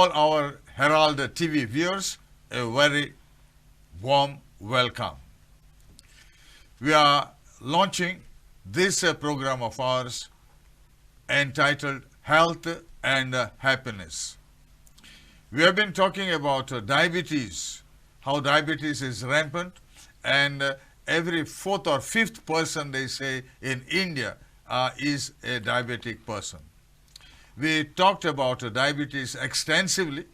all our Herald TV viewers a very warm welcome. We are launching this program of ours entitled Health and Happiness. We have been talking about diabetes, how diabetes is rampant, and every fourth or fifth person, they say, in India is a diabetic person. We talked about diabetes extensively,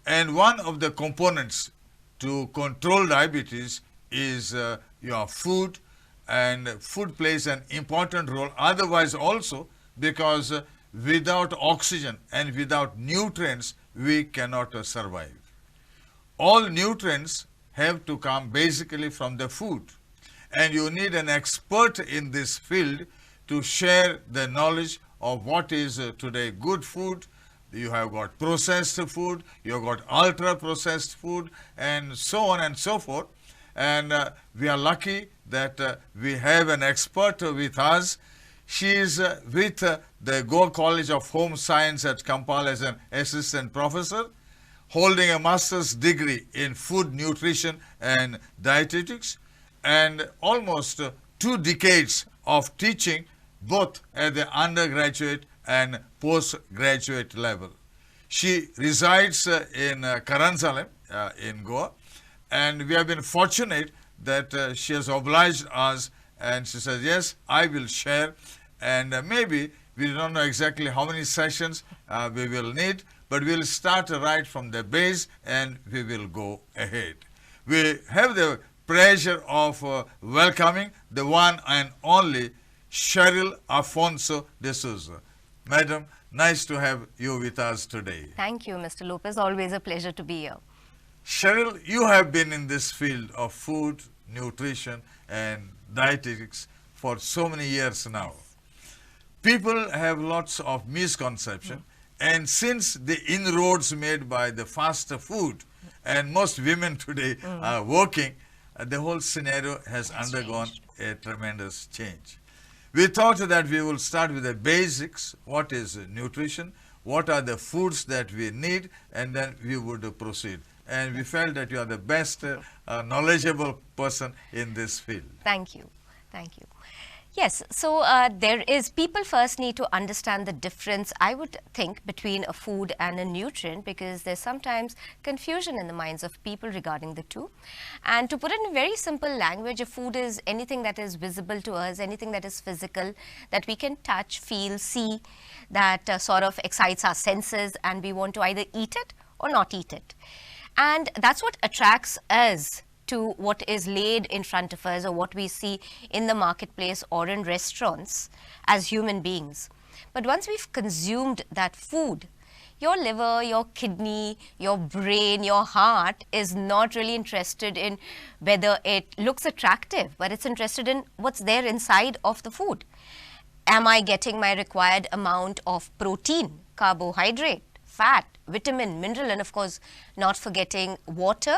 and one of the components to control diabetes is your food, and food plays an important role otherwise also, because without oxygen and without nutrients we cannot survive. All nutrients have to come basically from the food, and you need an expert in this field to share the knowledge of what is today good food. You have got processed food, you have got ultra processed food, and so on and so forth. And we are lucky that we have an expert with us. She is with the Goa College of Home Science at Kampala as an assistant professor, holding a master's degree in food nutrition and dietetics, and almost 2 decades of teaching both at the undergraduate and postgraduate level. She resides in Karansalem in Goa, and we have been fortunate that she has obliged us, and she says, yes, I will share, and maybe we don't know exactly how many sessions we will need, but we'll start right from the base and we will go ahead. We have the pleasure of welcoming the one and only Cheryl Afonso de Souza. Madam, nice to have you with us today. Thank you, Mr. Lopez. Always a pleasure to be here. Cheryl, you have been in this field of food, nutrition, and dietetics for so many years now. People have lots of misconception, and since the inroads made by the fast food, and most women today are working, the whole scenario has undergone a tremendous change. We thought that we will start with the basics. What is nutrition? What are the foods that we need? And then we would proceed. And we felt that you are the best knowledgeable person in this field. Thank you. Thank you. Yes, so people first need to understand the difference, I would think, between a food and a nutrient, because there's sometimes confusion in the minds of people regarding the two. And to put it in very simple language, a food is anything that is visible to us, anything that is physical, that we can touch, feel, see, that sort of excites our senses, and we want to either eat it or not eat it. And that's what attracts us to what is laid in front of us, or what we see in the marketplace or in restaurants as human beings. But once we've consumed that food, your liver, your kidney, your brain, your heart is not really interested in whether it looks attractive, but it's interested in what's there inside of the food. Am I getting my required amount of protein, carbohydrate, fat, vitamin, mineral, and of course not forgetting water?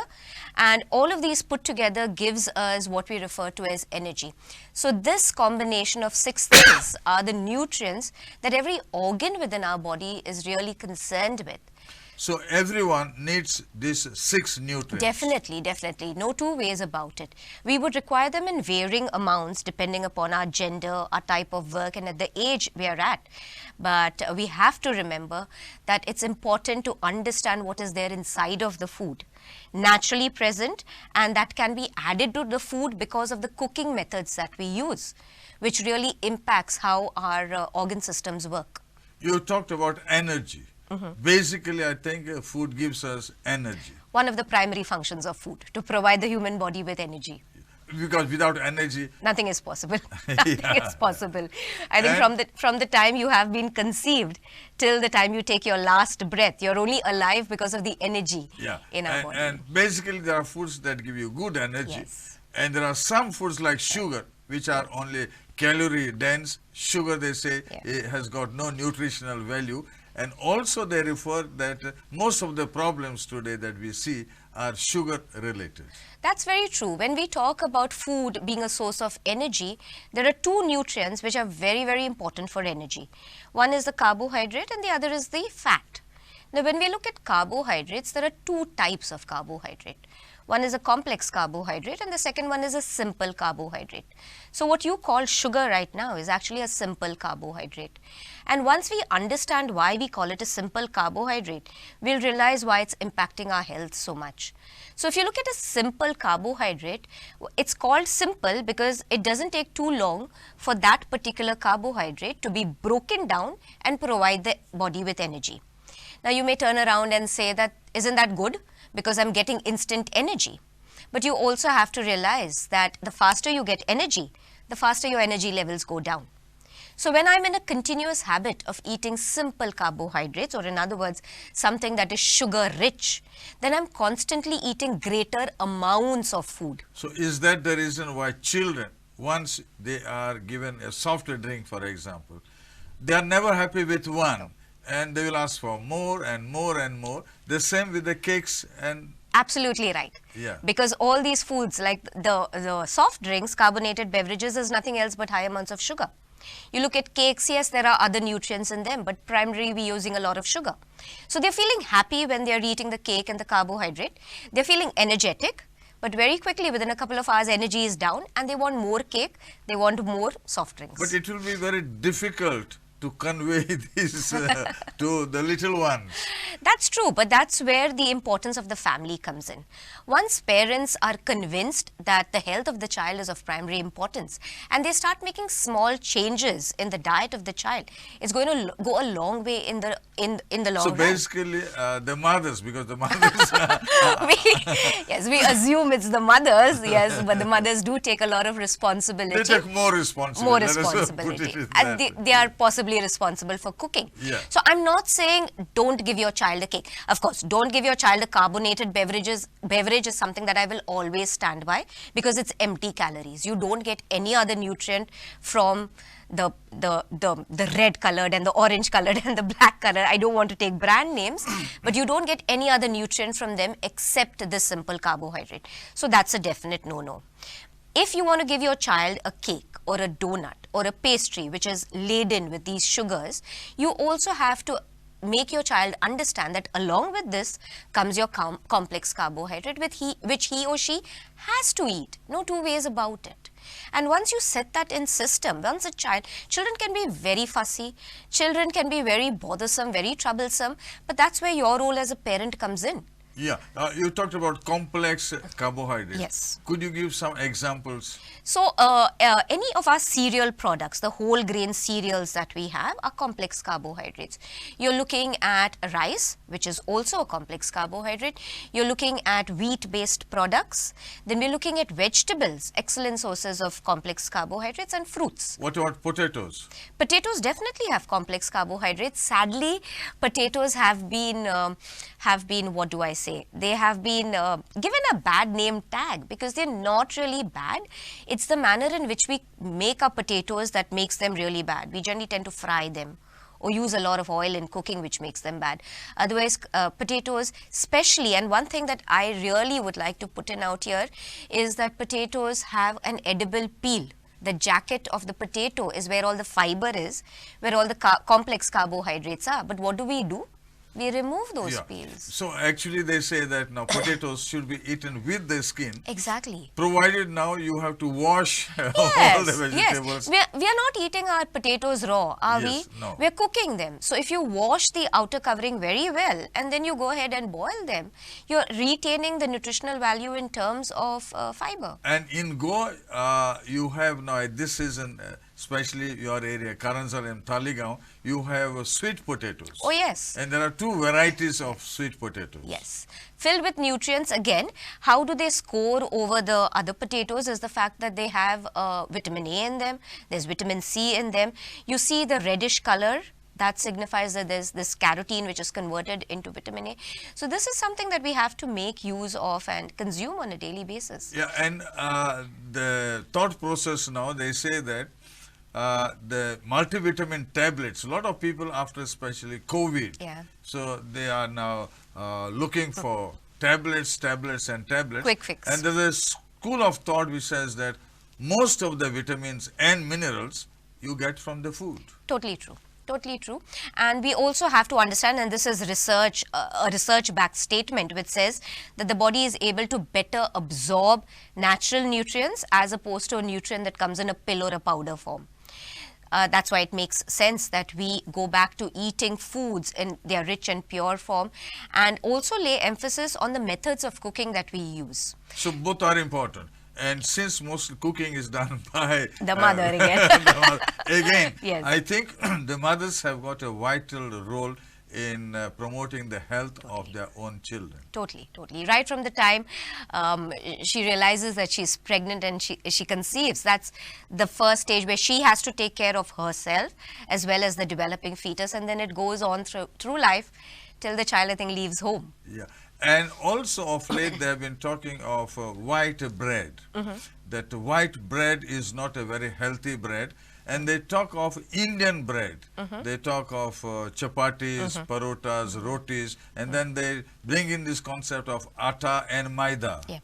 And all of these put together gives us what we refer to as energy. So this combination of 6 things are the nutrients that every organ within our body is really concerned with. So everyone needs these 6 nutrients. Definitely, definitely. No two ways about it. We would require them in varying amounts depending upon our gender, our type of work, and at the age we are at. But we have to remember that it's important to understand what is there inside of the food, naturally present, and that can be added to the food because of the cooking methods that we use, which really impacts how our organ systems work. You talked about energy. Basically, I think food gives us energy. One of the primary functions of food, to provide the human body with energy. Because without energy, nothing is possible. Nothing is possible. I think from the time you have been conceived till the time you take your last breath, you're only alive because of the energy in our body. And basically, there are foods that give you good energy. Yes. And there are some foods like sugar, which are only calorie dense. Sugar, they say, it has got no nutritional value. And also they refer that most of the problems today that we see are sugar related. That's very true. When we talk about food being a source of energy, there are 2 nutrients which are very, very important for energy. One is the carbohydrate and the other is the fat. Now, when we look at carbohydrates, there are two types of carbohydrate. One is a complex carbohydrate and the second one is a simple carbohydrate. So what you call sugar right now is actually a simple carbohydrate. And once we understand why we call it a simple carbohydrate, we'll realize why it's impacting our health so much. So if you look at a simple carbohydrate, it's called simple because it doesn't take too long for that particular carbohydrate to be broken down and provide the body with energy. Now you may turn around and say that, isn't that good? Because I'm getting instant energy. But you also have to realize that the faster you get energy, the faster your energy levels go down. So when I'm in a continuous habit of eating simple carbohydrates, or in other words, something that is sugar rich, then I'm constantly eating greater amounts of food. So is that the reason why children, once they are given a soft drink, for example, they are never happy with one and they will ask for more and more and more. The same with the cakes and... Absolutely right. Yeah. Because all these foods like the soft drinks, carbonated beverages is nothing else but high amounts of sugar. You look at cakes, yes, there are other nutrients in them, but primarily we're using a lot of sugar. So they're feeling happy when they're eating the cake and the carbohydrate. They're feeling energetic, but very quickly within a couple of hours energy is down and they want more cake, they want more soft drinks. But it will be very difficult to convey this to the little ones. That's true, but that's where the importance of the family comes in. Once parents are convinced that the health of the child is of primary importance and they start making small changes in the diet of the child, it's going to go a long way in the long So run. basically the mothers, because the mothers Yes, we assume it's the mothers, yes, but the mothers do take a lot of responsibility. they take more responsibility. More Let us responsibility. put it in And that way. they are possibly responsible for cooking. Yeah. So I'm not saying don't give your child a cake. Of course, don't give your child a carbonated beverage is something that I will always stand by because it's empty calories. You don't get any other nutrient from the red colored and the orange colored and the black color. I don't want to take brand names, but you don't get any other nutrient from them except the simple carbohydrate. So that's a definite no-no. If you want to give your child a cake or a donut or a pastry which is laden with these sugars, you also have to make your child understand that along with this comes your complex carbohydrate which he or she has to eat. No two ways about it. And once you set that in system, once children can be very fussy, children can be very bothersome, very troublesome, but that's where your role as a parent comes in. Yeah, you talked about complex carbohydrates. Yes. Could you give some examples? So, any of our cereal products, the whole grain cereals that we have are complex carbohydrates. You're looking at rice, which is also a complex carbohydrate. You're looking at wheat-based products. Then we're looking at vegetables, excellent sources of complex carbohydrates, and fruits. What about potatoes? Potatoes definitely have complex carbohydrates. Sadly, potatoes have been, what do I say? They have been given a bad name tag because they're not really bad. It's the manner in which we make our potatoes that makes them really bad. We generally tend to fry them or use a lot of oil in cooking, which makes them bad. Otherwise, potatoes especially, and one thing that I really would like to put in out here is that potatoes have an edible peel. The jacket of the potato is where all the fiber is, where all the complex carbohydrates are. But what do? We remove those peels. So actually they say that now potatoes should be eaten with the skin. Exactly. Provided now you have to wash all the vegetables. Yes. We are not eating our potatoes raw, are Yes, we? no. We are cooking them. So if you wash the outer covering very well and then you go ahead and boil them, you're retaining the nutritional value in terms of fiber. And in Goa, you have now this season, especially your area, Karanzar and Taligaon, you have sweet potatoes. Oh yes. And there are two varieties of sweet potatoes. Yes. Filled with nutrients. Again, how do they score over the other potatoes is the fact that they have vitamin A in them, there's vitamin C in them. You see the reddish color, that signifies that there's this carotene which is converted into vitamin A. So this is something that we have to make use of and consume on a daily basis. Yeah, and the thought process now, they say that the multivitamin tablets, a lot of people after especially COVID, so they are now looking for tablets. Quick fix. And there's a school of thought which says that most of the vitamins and minerals you get from the food. Totally true. Totally true. And we also have to understand, and this is research, a research-backed statement which says that the body is able to better absorb natural nutrients as opposed to a nutrient that comes in a pill or a powder form. That's why it makes sense that we go back to eating foods in their rich and pure form, and also lay emphasis on the methods of cooking that we use. So both are important. And since most cooking is done by The mother again. again, Yes. I think the mothers have got a vital role in promoting the health of their own children. Totally, totally. Right from the time she realizes that she's pregnant and she conceives, that's the first stage where she has to take care of herself as well as the developing fetus, and then it goes on through life till the child, I think, leaves home. Yeah. And also of late they have been talking of white bread, that white bread is not a very healthy bread. And they talk of Indian bread. They talk of chapatis, parotas, rotis, and then they bring in this concept of atta and maida. Yeah.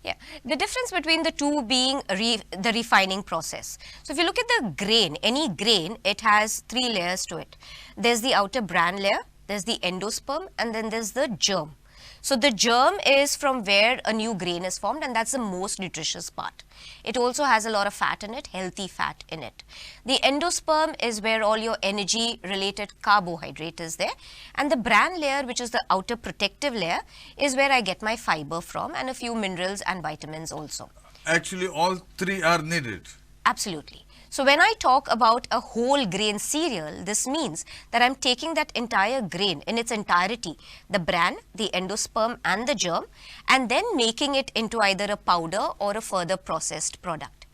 Yeah, the difference between the two being the refining process. So if you look at the grain, any grain, it has 3 layers to it. There's the outer bran layer, there's the endosperm, and then there's the germ. So the germ is from where a new grain is formed, and that's the most nutritious part. It also has a lot of fat in it, healthy fat in it. The endosperm is where all your energy related carbohydrate is there, and the bran layer, which is the outer protective layer, is where I get my fiber from, and a few minerals and vitamins also. Actually, all 3 are needed. Absolutely. So when I talk about a whole grain cereal, this means that I'm taking that entire grain in its entirety, the bran, the endosperm and the germ, and then making it into either a powder or a further processed product.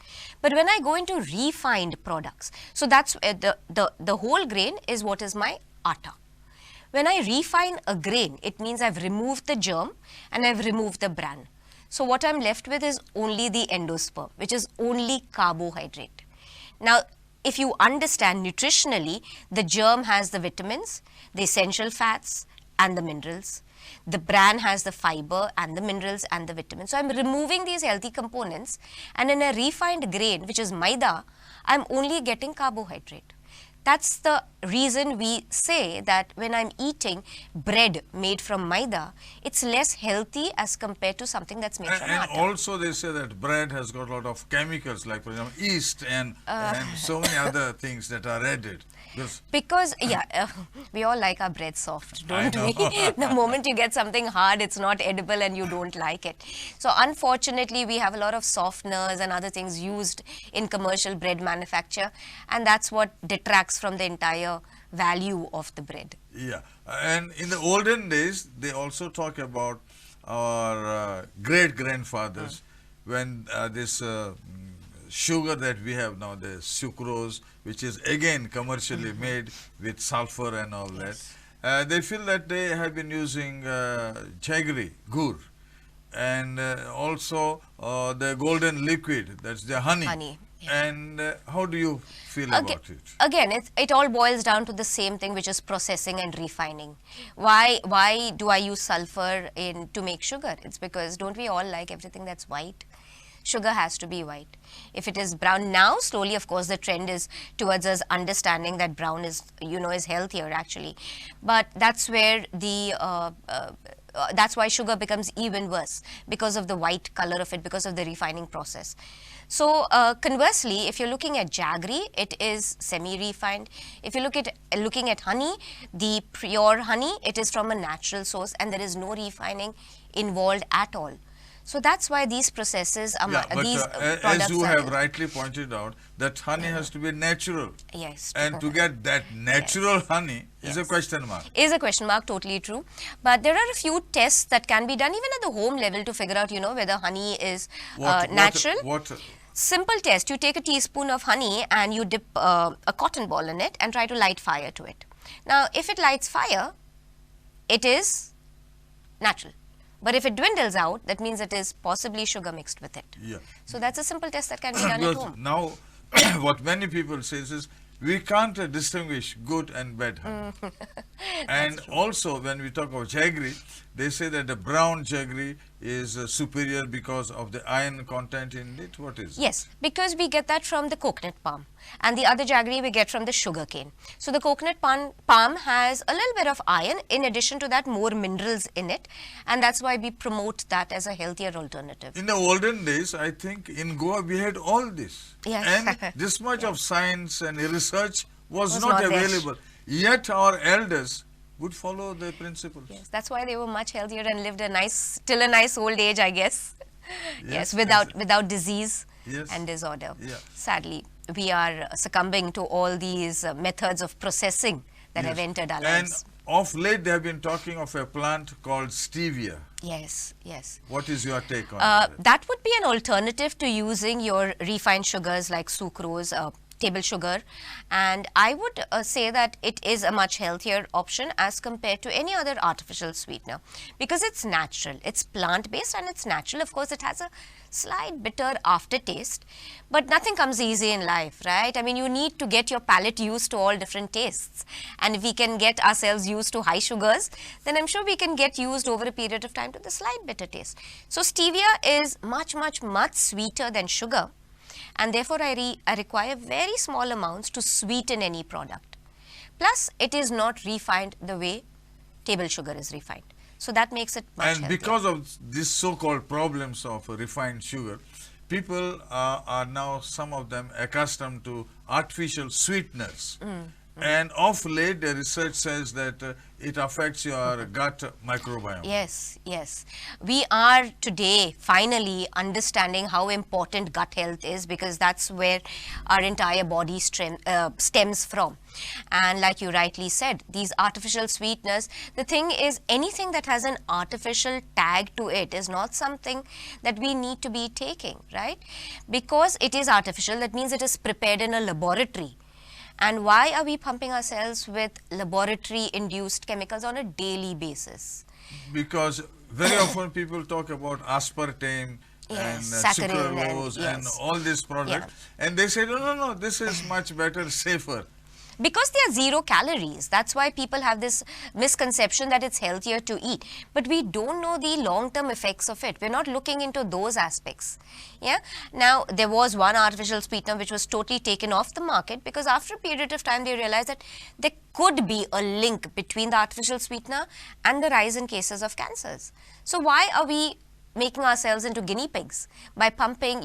But when I go into refined products, so that's the whole grain is what is my atta. When I refine a grain, it means I've removed the germ and I've removed the bran. So what I'm left with is only the endosperm, which is only carbohydrate. Now, if you understand nutritionally, the germ has the vitamins, the essential fats and the minerals. The bran has the fiber and the minerals and the vitamins. So I'm removing these healthy components, and in a refined grain, which is maida, I'm only getting carbohydrate. That's the reason we say that when I'm eating bread made from maida, it's less healthy as compared to something that's made from And atta. also they say that bread has got a lot of chemicals, like for example yeast and so many other things that are added. Yes. Because, we all like our bread soft, I don't we? know. The moment you get something hard, it's not edible and you don't like it. So unfortunately, we have a lot of softeners and other things used in commercial bread manufacture, and that's what detracts from the entire value of the bread. Yeah, and in the olden days, they also talk about our great-grandfathers when this sugar that we have now, the sucrose, which is again commercially made with sulfur and all that, they feel that they have been using jaggery, gur, and also the golden liquid, that's the honey. Honey. And how do you feel about it? Again, it all boils down to the same thing, which is processing and refining. Why do I use sulfur to make sugar? It's because don't we all like everything that's white? Sugar has to be white. If it is brown now, slowly, of course, the trend is towards us understanding that brown is healthier actually. But that's where that's why sugar becomes even worse, because of the white color of it, because of the refining process. So conversely, if you're looking at jaggery, it is semi-refined. If you looking at honey, the pure honey, it is from a natural source and there is no refining involved at all. So that's why these processes are products as you have rightly pointed out, that honey has to be natural. Yes. And to get that natural honey is a question mark. Is a question mark, totally true. But there are a few tests that can be done even at the home level to figure out, whether honey is natural. What? Simple test. You take a teaspoon of honey and you dip a cotton ball in it and try to light fire to it. Now, if it lights fire, it is natural. But if it dwindles out, that means it is possibly sugar mixed with it. Yeah. So that's a simple test that can be done at home. Now, what many people say is, we can't distinguish good and bad honey. And also, when we talk of jaggery, they say that the brown jaggery is superior because of the iron content in it? What is it? Yes, because we get that from the coconut palm, and the other jaggery we get from the sugar cane. So the coconut palm has a little bit of iron, in addition to that more minerals in it, and that's why we promote that as a healthier alternative. In the olden days, I think in Goa we had all this. Yes. And this much of science and research was not not there. available. Yet our elders would follow the principles. Yes, that's why they were much healthier and lived a nice, till a nice old age, I guess. Yes, without disease Yes. and disorder. Yeah. Sadly, we are succumbing to all these methods of processing that have Yes. entered our And lives. of late they have been talking of a plant called stevia. Yes, yes. What is your take on That would be an alternative to using your refined sugars like sucrose, table sugar, and I would say that it is a much healthier option as compared to any other artificial sweetener, because it's natural, it's plant based and it's natural. Of course, it has a slight bitter aftertaste, but nothing comes easy in life, right? I mean, you need to get your palate used to all different tastes, and if we can get ourselves used to high sugars, then I'm sure we can get used over a period of time to the slight bitter taste. So stevia is much sweeter than sugar, and therefore I require very small amounts to sweeten any product. Plus, it is not refined the way table sugar is refined. So that makes it much And healthier. because of these so-called problems of refined sugar, people are now, some of them, accustomed to artificial sweeteners. And of late, the research says that it affects your gut microbiome. Yes, yes. We are today finally understanding how important gut health is, because that's where our entire body stems from. And like you rightly said, these artificial sweeteners, the thing is, anything that has an artificial tag to it is not something that we need to be taking, right? Because it is artificial, that means it is prepared in a laboratory. And why are we pumping ourselves with laboratory-induced chemicals on a daily basis? Because very often people talk about aspartame and Yes, saccharin sucralose and yes. all these products, and they say, no, this is much better, safer. Because they are 0 calories. That's why people have this misconception that it's healthier to eat. But we don't know the long-term effects of it. We're not looking into those aspects. Yeah. Now, there was one artificial sweetener which was totally taken off the market, because after a period of time they realized that there could be a link between the artificial sweetener and the rise in cases of cancers. So why are we making ourselves into guinea pigs by pumping,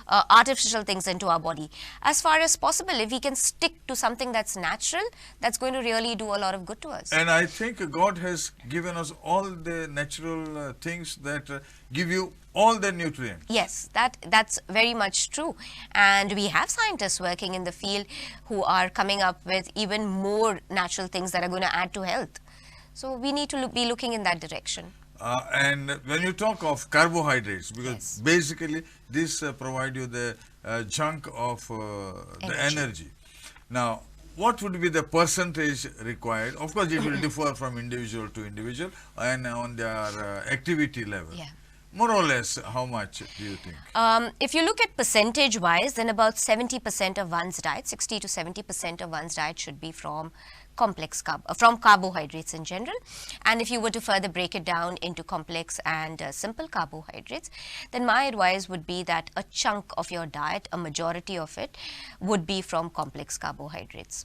artificial things into our body? As far as possible, if we can stick to something that's natural, that's going to really do a lot of good to us. And I think God has given us all the natural things that give you all the nutrients. Yes, that's very much true. And we have scientists working in the field who are coming up with even more natural things that are going to add to health. So we need to be looking in that direction. And when you talk of carbohydrates, because Yes. basically this provide you the chunk of the energy. Now, what would be the percentage required? Of course, it will differ from individual to individual and on their activity level. Yeah. More or less, how much do you think? If you look at percentage-wise, then about 70% of one's diet, 60 to 70% of one's diet should be from from carbohydrates in general. And if you were to further break it down into complex and simple carbohydrates, then my advice would be that a chunk of your diet, a majority of it, would be from complex carbohydrates.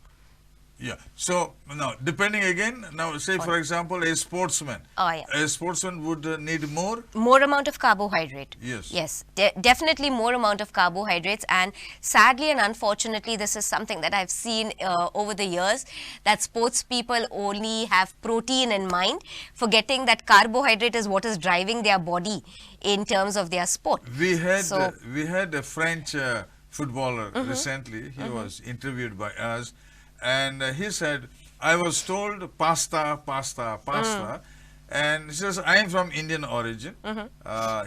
Yeah. So now, depending again, now say for example, a sportsman. Oh, yeah. A sportsman would need more. More amount of carbohydrate. Yes. Yes, definitely more amount of carbohydrates. And sadly and unfortunately, this is something that I've seen over the years, that sports people only have protein in mind, forgetting that carbohydrate is what is driving their body in terms of their sport. We had a French footballer recently. He was interviewed by us, and he said, I was told pasta. And he says, I am from Indian origin.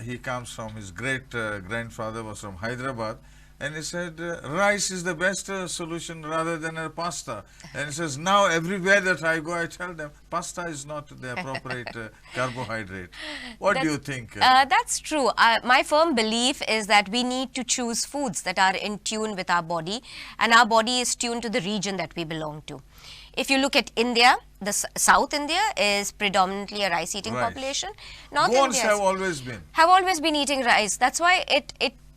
He comes from, his great grandfather was from Hyderabad. And he said, rice is the best solution rather than a pasta. And he says, now everywhere that I go, I tell them, pasta is not the appropriate carbohydrate. What do you think? That's true. My firm belief is that we need to choose foods that are in tune with our body, and our body is tuned to the region that we belong to. If you look at India, the South India is predominantly a rice-eating Rice. population. North Goans India have always been. have always been eating rice. That's why it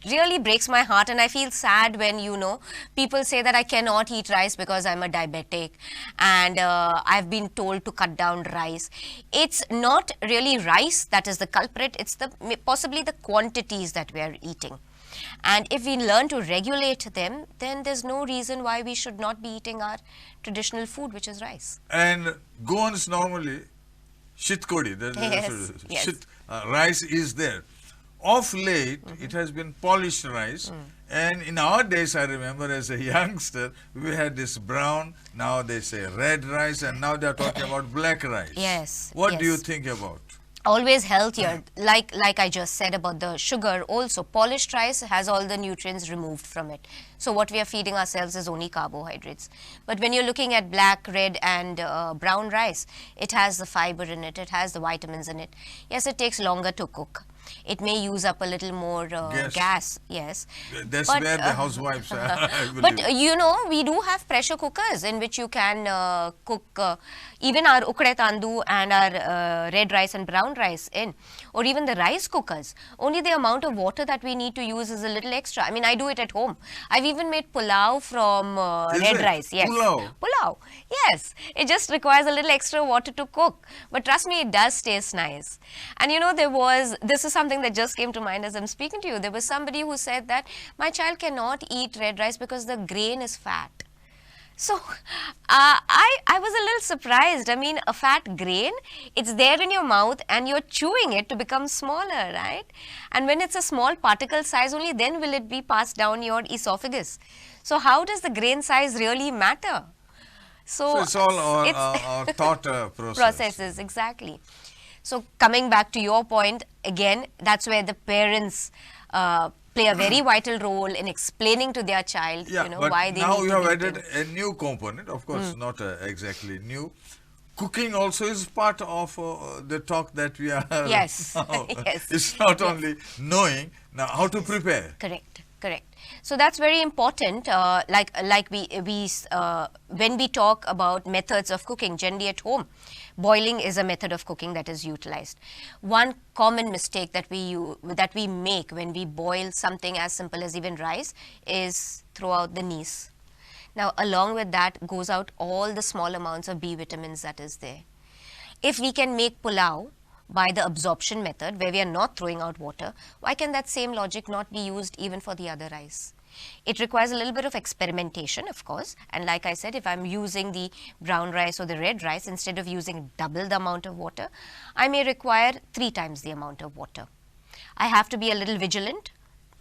really breaks my heart, and I feel sad when, you know, people say that I cannot eat rice because I'm a diabetic and I've been told to cut down rice. It's not really rice that is the culprit, it's possibly the quantities that we are eating. And if we learn to regulate them, then there's no reason why we should not be eating our traditional food, which is rice. And Goans normally, shitkodi, Yes. Rice is there. Of late, it has been polished rice. And in our days, I remember as a youngster, we had this brown, now they say red rice, and now they're talking about black rice. Yes, What do you yes. think about? Always healthier, like I just said about the sugar. Also, polished rice has all the nutrients removed from it. So what we are feeding ourselves is only carbohydrates. But when you're looking at black, red and brown rice, it has the fiber in it, it has the vitamins in it. Yes, it takes longer to cook. It may use up a little more gas, yes. That's But, where the housewives are, I believe. But you know, we do have pressure cookers in which you can cook even our ukde tandu and our red rice and brown rice in, or even the rice cookers. Only the amount of water that we need to use is a little extra. I mean, I do it at home. I've even made pulao from Is red it? rice. Yes. Pulao? Pulao. Yes. It just requires a little extra water to cook. But trust me, it does taste nice. And you know, this is something that just came to mind as I'm speaking to you. There was somebody who said that my child cannot eat red rice because the grain is fat. So I was a little surprised. I mean, a fat grain, it's there in your mouth and you're chewing it to become smaller, right? And when it's a small particle size, only then will it be passed down your esophagus. So how does the grain size really matter? So it's all our thought processes, exactly. So coming back to your point, again, that's where the parents play a very vital role in explaining to their child, Yeah, you know, but why they now need you to have do added things. a new component, of course, not exactly new. Cooking also is part of the talk that we are. Yes, now. yes. It's not Yes. only knowing now how to prepare. Correct, correct. So that's very important. When we talk about methods of cooking, generally at home, boiling is a method of cooking that is utilized. One common mistake that we make when we boil something as simple as even rice is throw out the knees. Now, along with that goes out all the small amounts of B vitamins that is there. If we can make pulao by the absorption method, where we are not throwing out water, why can that same logic not be used even for the other rice? It requires a little bit of experimentation, of course, and like I said, if I'm using the brown rice or the red rice, instead of using double the amount of water, I may require 3 times the amount of water. I have to be a little vigilant,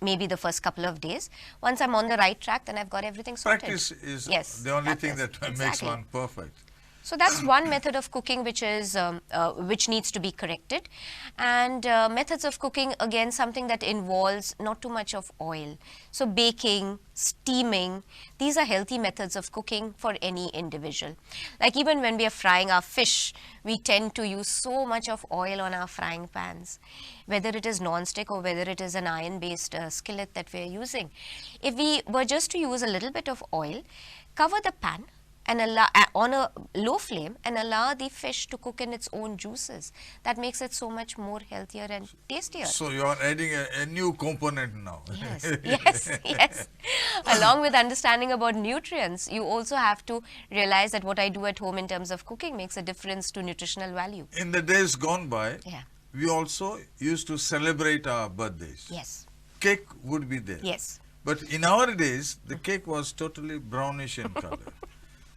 maybe the first couple of days. Once I'm on the right track, then I've got everything sorted. Practice is Yes, the only thing practice, that makes exactly. one perfect. So that's one method of cooking which needs to be corrected. And methods of cooking, again, something that involves not too much of oil. So baking, steaming, these are healthy methods of cooking for any individual. Like even when we are frying our fish, we tend to use so much of oil on our frying pans, whether it is non-stick or whether it is an iron-based skillet that we are using. If we were just to use a little bit of oil, cover the pan and allow on a low flame and allow the fish to cook in its own juices. That makes it so much more healthier and tastier. So you are adding a new component now. Yes, yes, yes. Along with understanding about nutrients, you also have to realize that what I do at home in terms of cooking makes a difference to nutritional value. In the days gone by, Yeah. we also used to celebrate our birthdays. Yes, Cake would be there. yes. But in our days, the cake was totally brownish in color.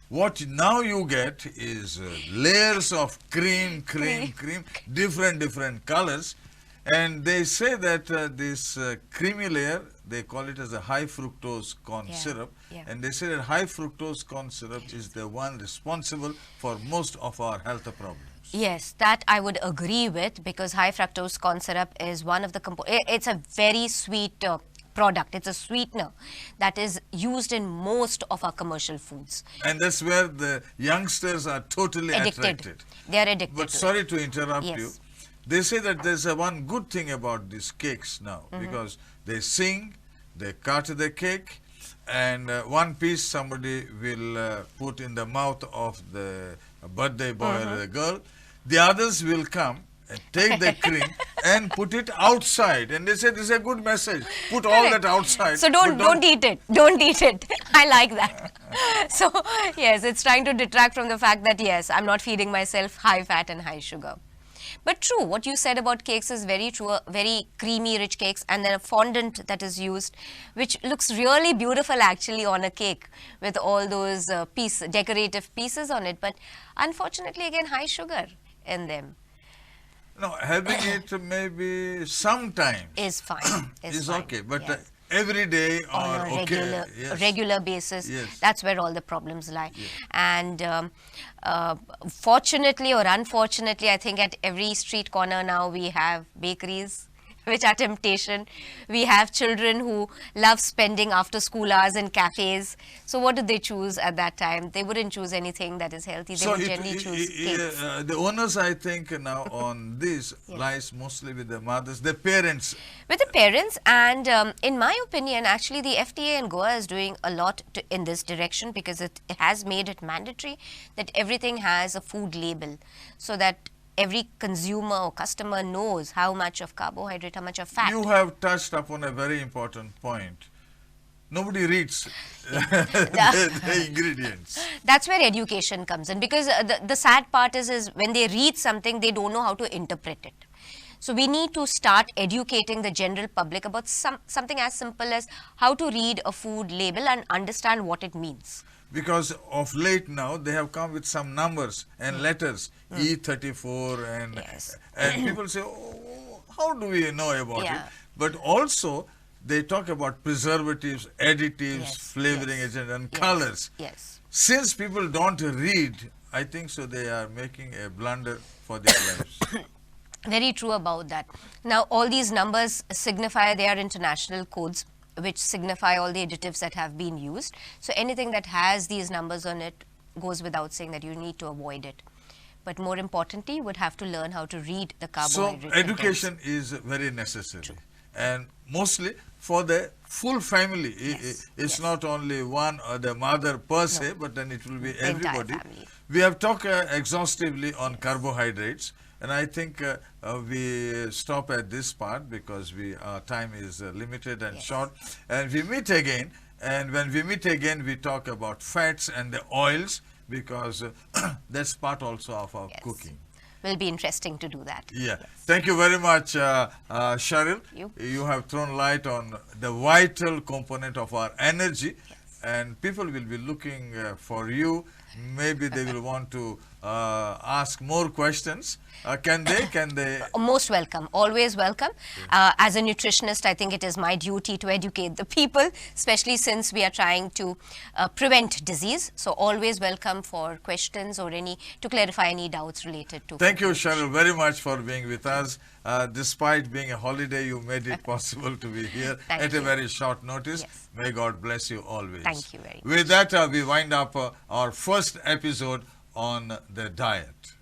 What now you get is layers of cream, different colors. And they say that this creamy layer, they call it as a high fructose corn Yeah, syrup. yeah. And they say that high fructose corn syrup is the one responsible for most of our health problems. Yes, that I would agree with, because high fructose corn syrup is one of the it's a very sweet product. It's a sweetener that is used in most of our commercial foods. And that's where the youngsters are totally attracted. They are addicted. But to sorry to interrupt Yes. you. They say that there's a one good thing about these cakes now, Mm-hmm. because they sing, they cut the cake, and one piece somebody will put in the mouth of the birthday boy or the girl. The others will come and take the cream and put it outside, and they say this is a good message. Put all that outside. So but don't eat it. Don't eat it. I like that. So yes, it's trying to detract from the fact that yes, I'm not feeding myself high fat and high sugar. But true, what you said about cakes is very true, very creamy, rich cakes, and then a fondant that is used, which looks really beautiful actually on a cake with all those decorative pieces on it. But unfortunately, again, high sugar in them. No, having it maybe sometimes Is fine. is fine, okay, but yes. Every day On or a regular, yes. regular basis, Yes. that's where all the problems lie. And fortunately or unfortunately, I think at every street corner now we have bakeries, which are temptation. We have children who love spending after school hours in cafes. So what do they choose at that time? They wouldn't choose anything that is healthy. They would generally choose cakes. The onus, I think, now on this lies mostly with the mothers, the parents. With the parents, and in my opinion, actually the FDA and Goa is doing a lot in this direction, because it has made it mandatory that everything has a food label, so that every consumer or customer knows how much of carbohydrate, how much of fat. You have touched upon a very important point. Nobody reads the ingredients. That's where education comes in, because the sad part is when they read something, they don't know how to interpret it. So we need to start educating the general public about something as simple as how to read a food label and understand what it means. Because of late now, they have come with some numbers and letters, E34, and Yes. and people say, oh, how do we know about Yeah. it? But also, they talk about preservatives, additives, Yes, flavoring yes, agents, and yes, colors. Yes. Since people don't read, I think so they are making a blunder for their lives. Very true about that. Now, all these numbers signify, they are international codes which signify all the additives that have been used. So anything that has these numbers on it goes without saying that you need to avoid it. But more importantly, you would have to learn how to read the So carbohydrate education is very necessary, and mostly for the full family. Yes, It's yes. not only one or the mother per se, but then it will be The entire everybody. family. We have talked exhaustively on carbohydrates, and I think we stop at this part because our time is limited and Yes. short. And we meet again, and when we meet again, we talk about fats and the oils, because that's part also of our Yes. cooking. Will be interesting to do that. Yeah. Thank you very much, Cheryl. You. have thrown light on the vital component of our energy, and people will be looking for you. Maybe they will want to ask more questions. Can they? Most welcome, always welcome. As a nutritionist, I think it is my duty to educate the people, especially since we are trying to prevent disease. So always welcome for questions or to clarify any doubts related to. Thank you, Cheryl, very much for being with us. Despite being a holiday, you made it possible to be here Thank at a you. very short notice. Yes. May God bless you always. Thank you very much. With that, we wind up our first episode on the diet.